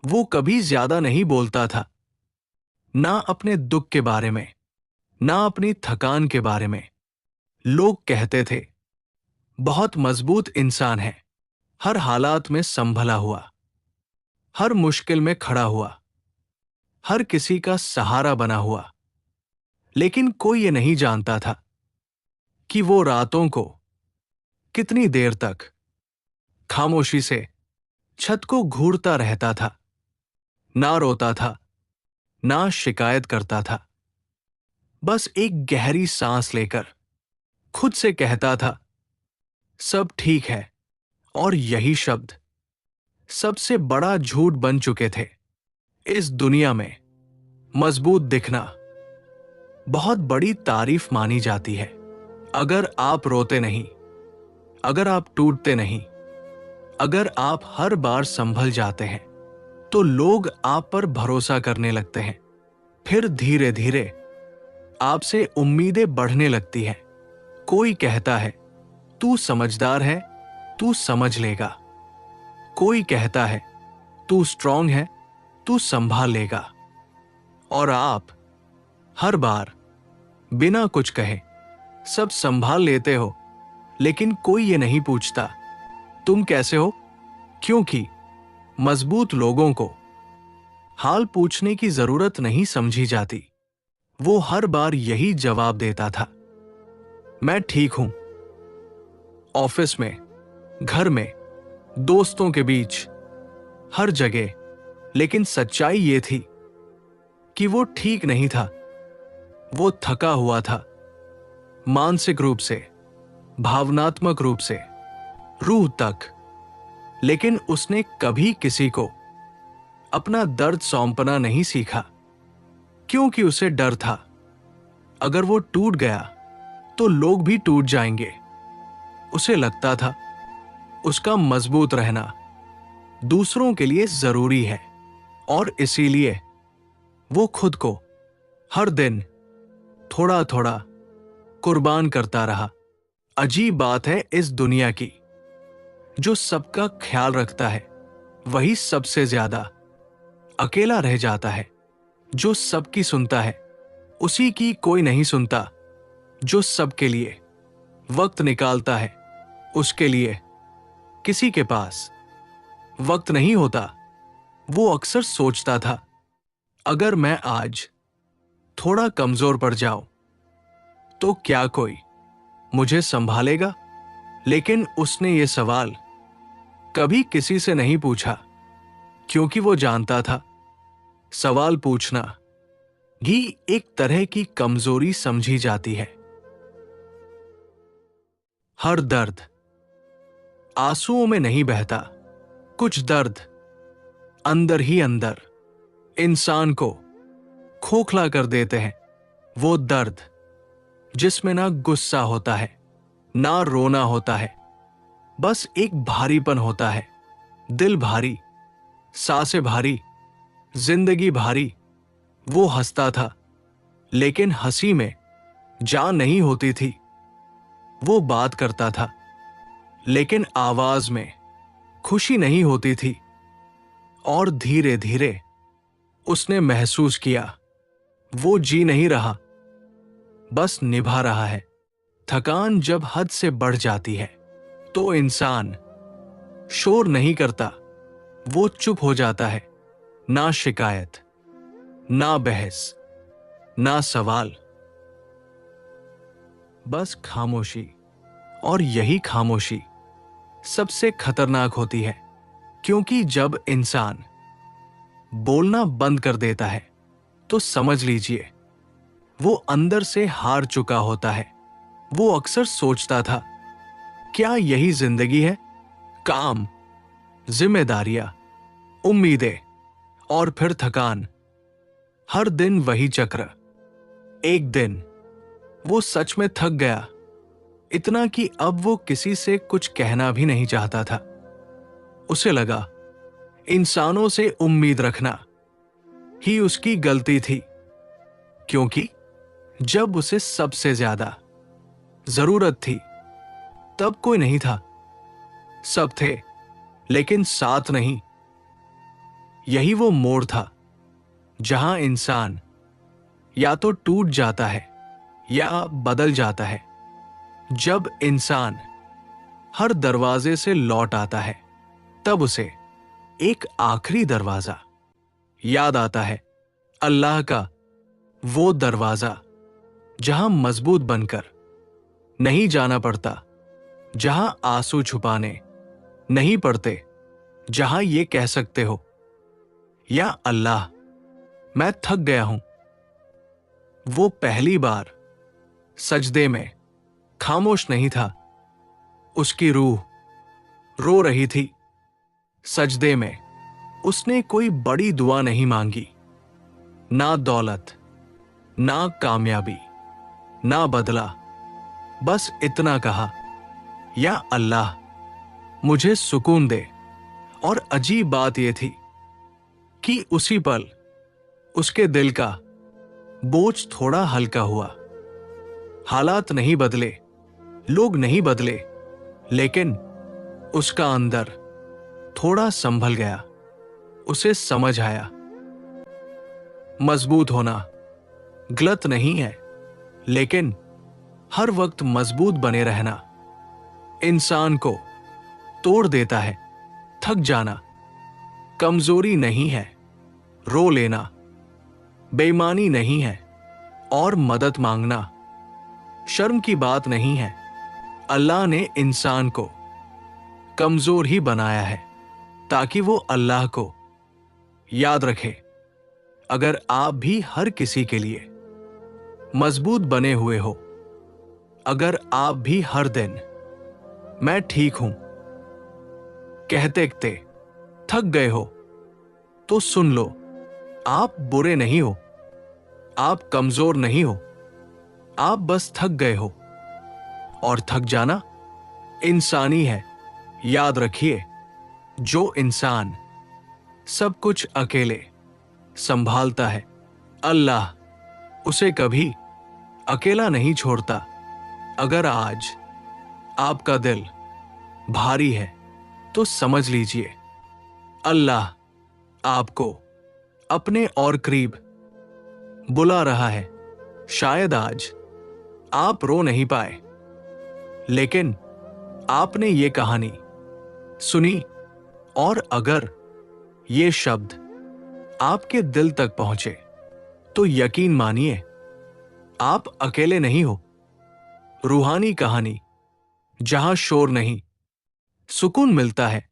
वो कभी ज्यादा नहीं बोलता था, ना अपने दुख के बारे में, ना अपनी थकान के बारे में। लोग कहते थे बहुत मजबूत इंसान है, हर हालात में संभला हुआ, हर मुश्किल में खड़ा हुआ, हर किसी का सहारा बना हुआ। लेकिन कोई ये नहीं जानता था कि वो रातों को कितनी देर तक खामोशी से छत को घूरता रहता था, ना रोता था, ना शिकायत करता था। बस एक गहरी सांस लेकर खुद से कहता था सब ठीक है। और यही शब्द सबसे बड़ा झूठ बन चुके थे। इस दुनिया में मजबूत दिखना बहुत बड़ी तारीफ मानी जाती है। अगर आप रोते नहीं, अगर आप टूटते नहीं, अगर आप हर बार संभल जाते हैं, तो लोग आप पर भरोसा करने लगते हैं। फिर धीरे धीरे आपसे उम्मीदें बढ़ने लगती हैं। कोई कहता है तू समझदार है, तू समझ लेगा। कोई कहता है तू स्ट्रांग है, तू संभाल लेगा। और आप हर बार बिना कुछ कहे सब संभाल लेते हो, लेकिन कोई ये नहीं पूछता तुम कैसे हो, क्योंकि मजबूत लोगों को हाल पूछने की जरूरत नहीं समझी जाती। वो हर बार यही जवाब देता था, मैं ठीक हूं। ऑफिस में, घर में, दोस्तों के बीच, हर जगह। लेकिन सच्चाई ये थी कि वो ठीक नहीं था। वो थका हुआ था, मानसिक रूप से, भावनात्मक रूप से, रूह तक। लेकिन उसने कभी किसी को अपना दर्द सौंपना नहीं सीखा, क्योंकि उसे डर था अगर वो टूट गया तो लोग भी टूट जाएंगे। उसे लगता था उसका मजबूत रहना दूसरों के लिए जरूरी है, और इसीलिए वो खुद को हर दिन थोड़ा थोड़ा कुर्बान करता रहा। अजीब बात है इस दुनिया की, जो सबका ख्याल रखता है वही सबसे ज्यादा अकेला रह जाता है। जो सबकी सुनता है उसी की कोई नहीं सुनता। जो सबके लिए वक्त निकालता है उसके लिए किसी के पास वक्त नहीं होता। वो अक्सर सोचता था अगर मैं आज थोड़ा कमजोर पड़ जाऊं तो क्या कोई मुझे संभालेगा। लेकिन उसने ये सवाल कभी किसी से नहीं पूछा, क्योंकि वो जानता था सवाल पूछना ही एक तरह की कमजोरी समझी जाती है। हर दर्द आंसुओं में नहीं बहता। कुछ दर्द अंदर ही अंदर इंसान को खोखला कर देते हैं। वो दर्द जिसमें ना गुस्सा होता है, ना रोना होता है, बस एक भारीपन होता है। दिल भारी, सांसें भारी, जिंदगी भारी। वो हंसता था, लेकिन हंसी में जान नहीं होती थी। वो बात करता था, लेकिन आवाज में खुशी नहीं होती थी। और धीरे धीरे उसने महसूस किया वो जी नहीं रहा, बस निभा रहा है। थकान जब हद से बढ़ जाती है तो इंसान शोर नहीं करता, वो चुप हो जाता है। ना शिकायत, ना बहस, ना सवाल, बस खामोशी। और यही खामोशी सबसे खतरनाक होती है, क्योंकि जब इंसान बोलना बंद कर देता है तो समझ लीजिए वो अंदर से हार चुका होता है। वो अक्सर सोचता था क्या यही जिंदगी है? काम, जिम्मेदारियां, उम्मीदें और फिर थकान। हर दिन वही चक्र। एक दिन वो सच में थक गया, इतना कि अब वो किसी से कुछ कहना भी नहीं चाहता था। उसे लगा इंसानों से उम्मीद रखना ही उसकी गलती थी, क्योंकि जब उसे सबसे ज्यादा जरूरत थी तब कोई नहीं था। सब थे, लेकिन साथ नहीं। यही वो मोड़ था जहां इंसान या तो टूट जाता है या बदल जाता है। जब इंसान हर दरवाजे से लौट आता है, तब उसे एक आखिरी दरवाजा याद आता है, अल्लाह का वो दरवाजा जहां मजबूत बनकर नहीं जाना पड़ता, जहां आंसू छुपाने नहीं पड़ते, जहां ये कह सकते हो, या अल्लाह मैं थक गया हूं। वो पहली बार सजदे में खामोश नहीं था, उसकी रूह रो रही थी। सजदे में उसने कोई बड़ी दुआ नहीं मांगी, ना दौलत, ना कामयाबी, ना बदला। बस इतना कहा, या अल्लाह मुझे सुकून दे। और अजीब बात यह थी कि उसी पल उसके दिल का बोझ थोड़ा हल्का हुआ। हालात नहीं बदले, लोग नहीं बदले, लेकिन उसका अंदर थोड़ा संभल गया। उसे समझ आया, मजबूत होना गलत नहीं है, लेकिन हर वक्त मजबूत बने रहना इंसान को तोड़ देता है। थक जाना कमजोरी नहीं है, रो लेना बेईमानी नहीं है, और मदद मांगना शर्म की बात नहीं है। अल्लाह ने इंसान को कमजोर ही बनाया है ताकि वो अल्लाह को याद रखे। अगर आप भी हर किसी के लिए मजबूत बने हुए हो, अगर आप भी हर दिन मैं ठीक हूं कहते कहते थक गए हो, तो सुन लो, आप बुरे नहीं हो, आप कमजोर नहीं हो, आप बस थक गए हो। और थक जाना इंसानी है। याद रखिए, जो इंसान सब कुछ अकेले संभालता है, अल्लाह उसे कभी अकेला नहीं छोड़ता। अगर आज आपका दिल भारी है, तो समझ लीजिए अल्लाह आपको अपने और करीब बुला रहा है। शायद आज आप रो नहीं पाए, लेकिन आपने ये कहानी सुनी, और अगर ये शब्द आपके दिल तक पहुंचे, तो यकीन मानिए आप अकेले नहीं हो। रूहानी कहानी जहां शोर नहीं, सुकून मिलता है।